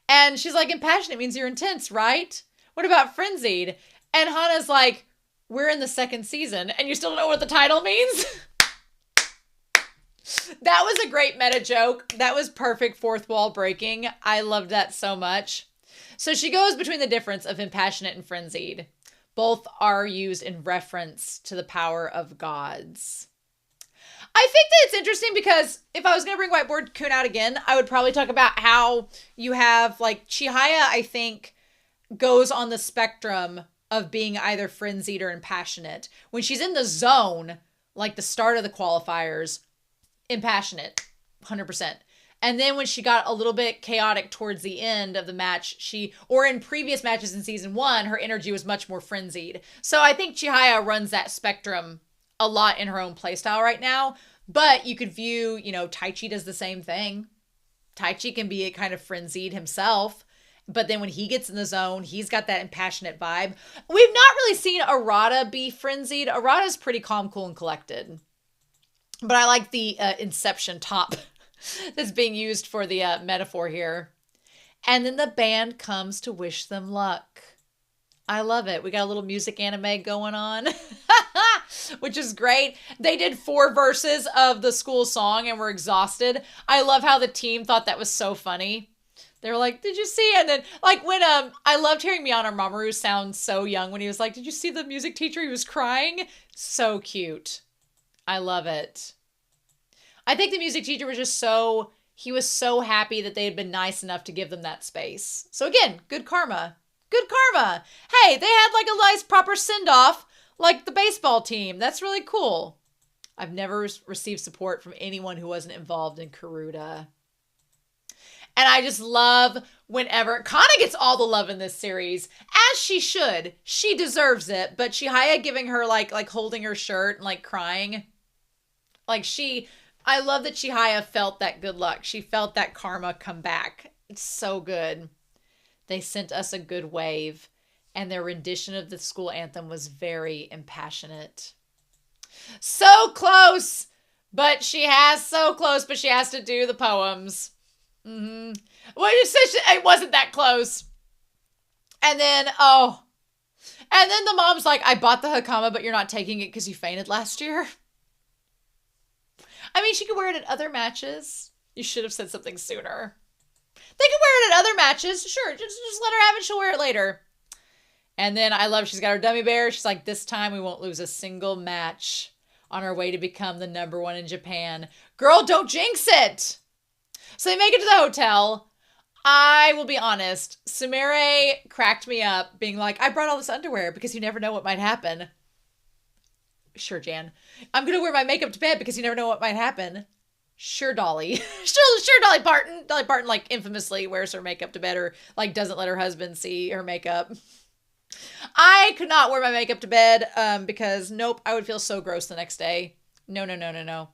And she's like, impassionate means you're intense, right? What about frenzied? And Hana's like, we're in the second season and you still don't know what the title means? That was a great meta joke. That was perfect fourth wall breaking. I loved that so much. So she goes between the difference of impassionate and frenzied. Both are used in reference to the power of gods. I think that it's interesting because if I was going to bring Whiteboard Kun out again, I would probably talk about how you have like Chihaya, I think, goes on the spectrum of being either frenzied or impassionate. When she's in the zone, like the start of the qualifiers, impassionate, 100%. And then when she got a little bit chaotic towards the end of the match, or in previous matches in season 1, her energy was much more frenzied. So I think Chihaya runs that spectrum a lot in her own playstyle right now. But you could view, Taichi does the same thing. Taichi can be kind of frenzied himself. But then when he gets in the zone, he's got that impassionate vibe. We've not really seen Arata be frenzied. Arata's pretty calm, cool, and collected. But I like the Inception top that's being used for the metaphor here. And then the band comes to wish them luck. I love it. We got a little music anime going on, which is great. They did 4 verses of the school song and were exhausted. I love how the team thought that was so funny. They were like, did you see? And then like when, I loved hearing Miyano Mamoru sound so young when he was like, did you see the music teacher? He was crying. So cute. I love it. I think the music teacher was just he was so happy that they had been nice enough to give them that space. So again, good karma. Good karma. Hey, they had like a nice proper send-off like the baseball team. That's really cool. I've never received support from anyone who wasn't involved in Karuta. And I just love whenever Kana gets all the love in this series, as she should. She deserves it. But Chihaya giving her like holding her shirt and like crying. Like I love that Chihaya felt that good luck. She felt that karma come back. It's so good. They sent us a good wave, and their rendition of the school anthem was very impassionate. So close, but she has to do the poems. Mm-hmm. Well, it wasn't that close. And then the mom's like, I bought the hakama, but you're not taking it because you fainted last year. I mean, she could wear it at other matches. You should have said something sooner. They could wear it at other matches. Sure, just let her have it. She'll wear it later. And then I love she's got her dummy bear. She's like, this time we won't lose a single match on our way to become the #1 in Japan. Girl, don't jinx it. So they make it to the hotel. I will be honest. Sumire cracked me up being like, I brought all this underwear because you never know what might happen. Sure, Jan. I'm going to wear my makeup to bed because you never know what might happen. Sure, Dolly. sure, Dolly Parton. Dolly Parton, like, infamously wears her makeup to bed or, like, doesn't let her husband see her makeup. I could not wear my makeup to bed because, nope, I would feel so gross the next day. No.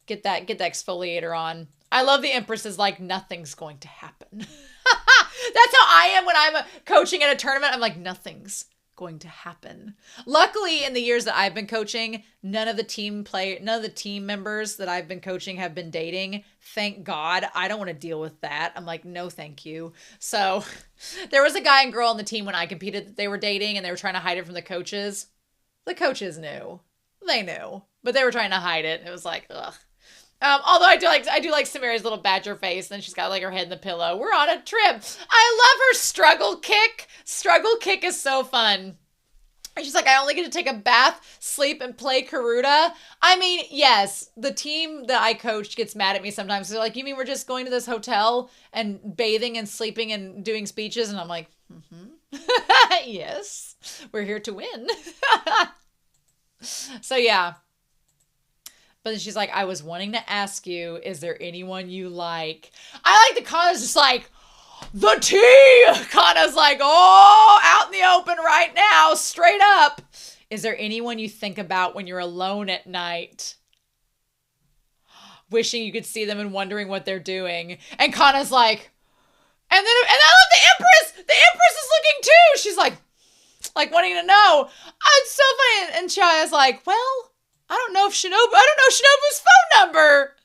Get that exfoliator on. I love the Empress is like, nothing's going to happen. That's how I am when I'm coaching at a tournament. I'm like, nothing's going to happen. Luckily, in the years that I've been coaching, none of the team members that I've been coaching have been dating. Thank God. I don't want to deal with that. I'm like, no, thank you. So there was a guy and girl on the team when I competed that they were dating and they were trying to hide it from the coaches. The coaches knew. They knew, but they were trying to hide it. It was like, ugh. Although I do like Samire's little badger face, and she's got like her head in the pillow. We're on a trip. I love her struggle kick. Struggle kick is so fun. And she's like, I only get to take a bath, sleep, and play Karuta. I mean, yes, the team that I coached gets mad at me sometimes. They're like, you mean we're just going to this hotel and bathing and sleeping and doing speeches? And I'm like, yes, we're here to win. So yeah. But then she's like, I was wanting to ask you, is there anyone you like? I like the Kana's just like, the tea! Kana's like, oh, out in the open right now, straight up. Is there anyone you think about when you're alone at night? Wishing you could see them and wondering what they're doing. And Kana's like, and I love the Empress! The Empress is looking too! She's like wanting to know. Oh, it's so funny. And Chihaya's like, well, I don't know Shinobu's phone number.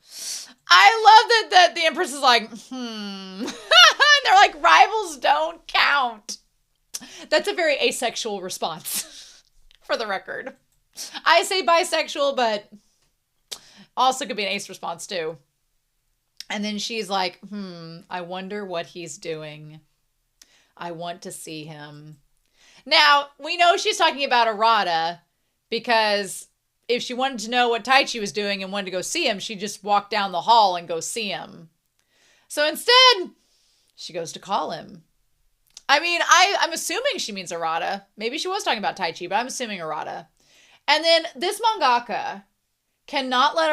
I love that the Empress is like, and they're like, rivals don't count. That's a very asexual response, for the record. I say bisexual, but also could be an ace response too. And then she's like, I wonder what he's doing. I want to see him. Now, we know she's talking about Arata because if she wanted to know what Taichi was doing and wanted to go see him, she'd just walk down the hall and go see him. So instead, she goes to call him. I mean, I'm assuming she means Arata. Maybe she was talking about Taichi, but I'm assuming Arata. And then this mangaka cannot let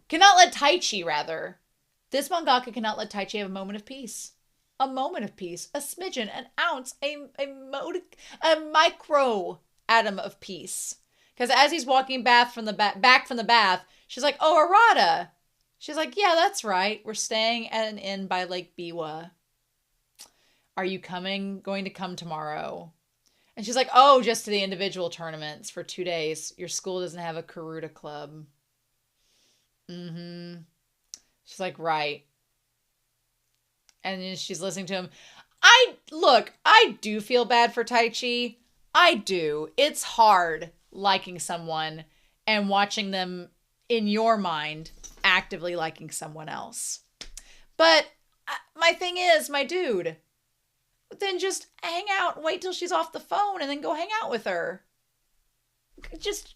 Taichi, rather. This mangaka cannot let Taichi have a moment of peace. A moment of peace. A smidgen, an ounce, a micro atom of peace. Because as he's walking back from the bath, she's like, oh, Arata. She's like, yeah, that's right. We're staying at an inn by Lake Biwa. Are you going to come tomorrow? And she's like, oh, just to the individual tournaments for 2 days. Your school doesn't have a Karuta club. She's like, right. And then she's listening to him. I do feel bad for Taichi. I do. It's hard liking someone and watching them, in your mind, actively liking someone else. But my thing is, my dude, then just hang out, wait till she's off the phone, and then go hang out with her. Just,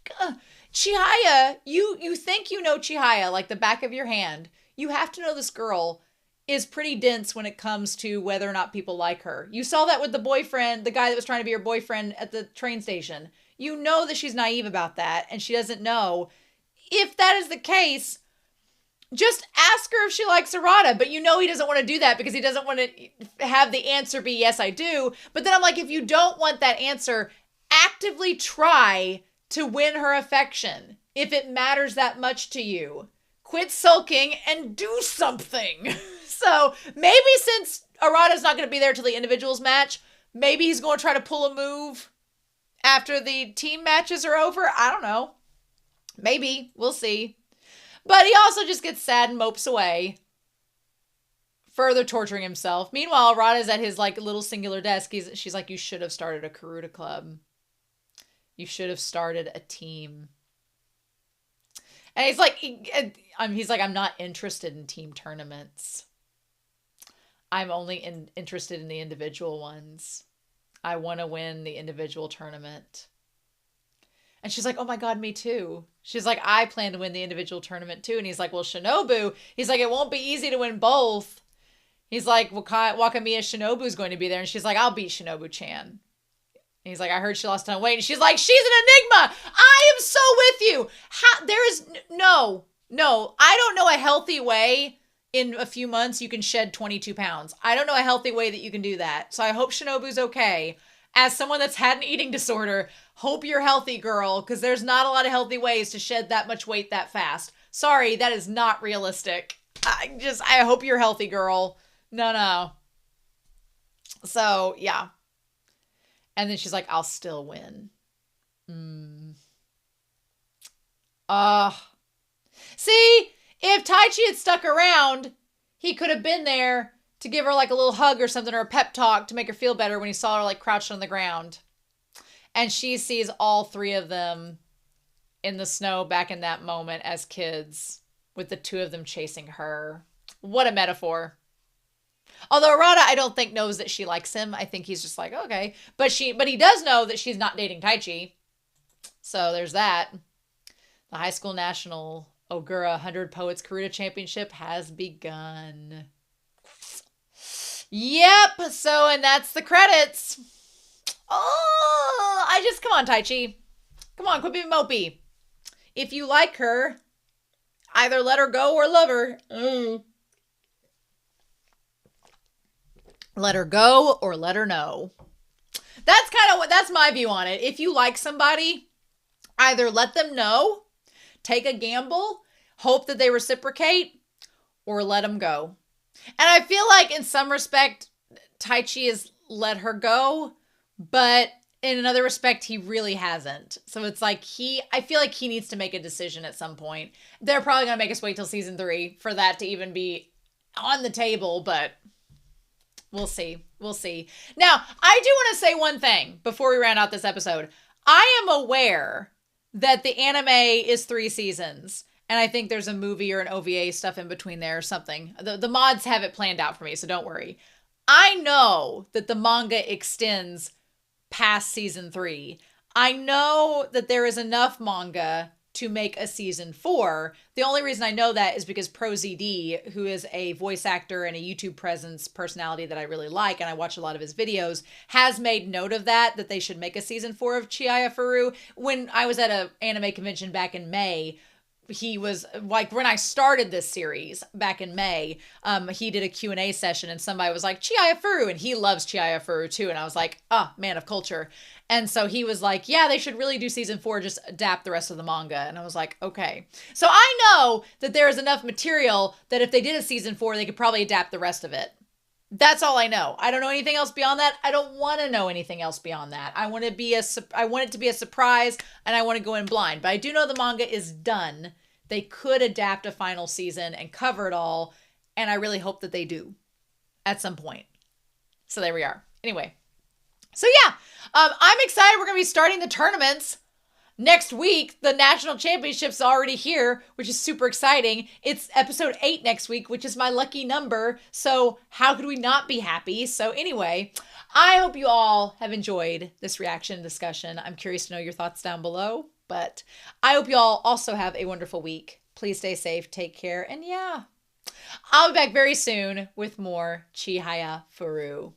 Chihaya, you think you know Chihaya like the back of your hand. You have to know this girl is pretty dense when it comes to whether or not people like her. You saw that with the boyfriend, the guy that was trying to be your boyfriend at the train station. You know that she's naive about that, and she doesn't know. If that is the case, Just ask her if she likes Arata. But you know he doesn't want to do that because he doesn't want to have the answer be, yes, I do. But then I'm like, if you don't want that answer, actively try to win her affection. If it matters that much to you, quit sulking and do something. So maybe since Arata's not going to be there till the individuals match, maybe he's going to try to pull a move after the team matches are over. I don't know. Maybe. We'll see. But he also just gets sad and mopes away, further torturing himself. Meanwhile, Arata's at his like little singular desk. She's like, you should have started a Karuta club. You should have started a team. And he's like, I'm not interested in team tournaments. I'm only interested in the individual ones. I want to win the individual tournament. And she's like, oh my God, me too. She's like, I plan to win the individual tournament too. And he's like, well, Shinobu. He's like, it won't be easy to win both. He's like, well, Wakamiya Shinobu's going to be there. And she's like, I'll beat Shinobu-chan. And he's like, I heard she lost a ton of weight. And she's like, she's an enigma. I am so with you. There is no, I don't know a healthy way in a few months you can shed 22 pounds. I don't know a healthy way that you can do that. So I hope Shinobu's okay. As someone that's had an eating disorder, hope you're healthy, girl, because there's not a lot of healthy ways to shed that much weight that fast. Sorry, that is not realistic. I hope you're healthy, girl. No. So, yeah. And then she's like, I'll still win. See, if Taichi had stuck around, he could have been there to give her like a little hug or something, or a pep talk to make her feel better when he saw her like crouched on the ground. And she sees all three of them in the snow back in that moment as kids, with the two of them chasing her. What a metaphor. Although Arata, I don't think knows that she likes him. I think he's just like, okay. But he does know that she's not dating Taichi. So there's that. The High School National Ogura 100 Poets Karuta Championship has begun. Yep. So, and that's the credits. Oh, come on, Taichi. Come on, quit being mopey. If you like her, either let her go or love her. Let her go or let her know. That's my view on it. If you like somebody, either let them know, take a gamble, hope that they reciprocate, or let them go. And I feel like in some respect, Taichi has let her go, but in another respect, he really hasn't. So it's like I feel like he needs to make a decision at some point. They're probably going to make us wait till season 3 for that to even be on the table, but we'll see. We'll see. Now, I do want to say one thing before we round out this episode. I am aware that the anime is 3 seasons, and I think there's a movie or an OVA stuff in between there or something. The mods have it planned out for me, so don't worry. I know that the manga extends past season 3. I know that there is enough manga to make a season 4. The only reason I know that is because ProZD, who is a voice actor and a YouTube personality that I really like, and I watch a lot of his videos, has made note of that they should make a season 4 of Chihayafuru. When I was at an anime convention back in May, he was like, when I started this series back in May, he did a Q&A session and somebody was like, Chihayafuru, and he loves Chihayafuru too. And I was like, man of culture. And so he was like, yeah, they should really do season 4, just adapt the rest of the manga. And I was like, okay. So I know that there is enough material that if they did a season 4, they could probably adapt the rest of it. That's all I know. I don't know anything else beyond that. I don't want to know anything else beyond that. I want it to be a surprise, and I want to go in blind. But I do know the manga is done. They could adapt a final season and cover it all, and I really hope that they do at some point. So there we are. Anyway, so yeah, I'm excited. We're going to be starting the tournaments next week. The national championship's already here, which is super exciting. It's episode 8 next week, which is my lucky number. So how could we not be happy? So anyway, I hope you all have enjoyed this reaction discussion. I'm curious to know your thoughts down below, but I hope you all also have a wonderful week. Please stay safe, take care, and yeah, I'll be back very soon with more Chihayafuru.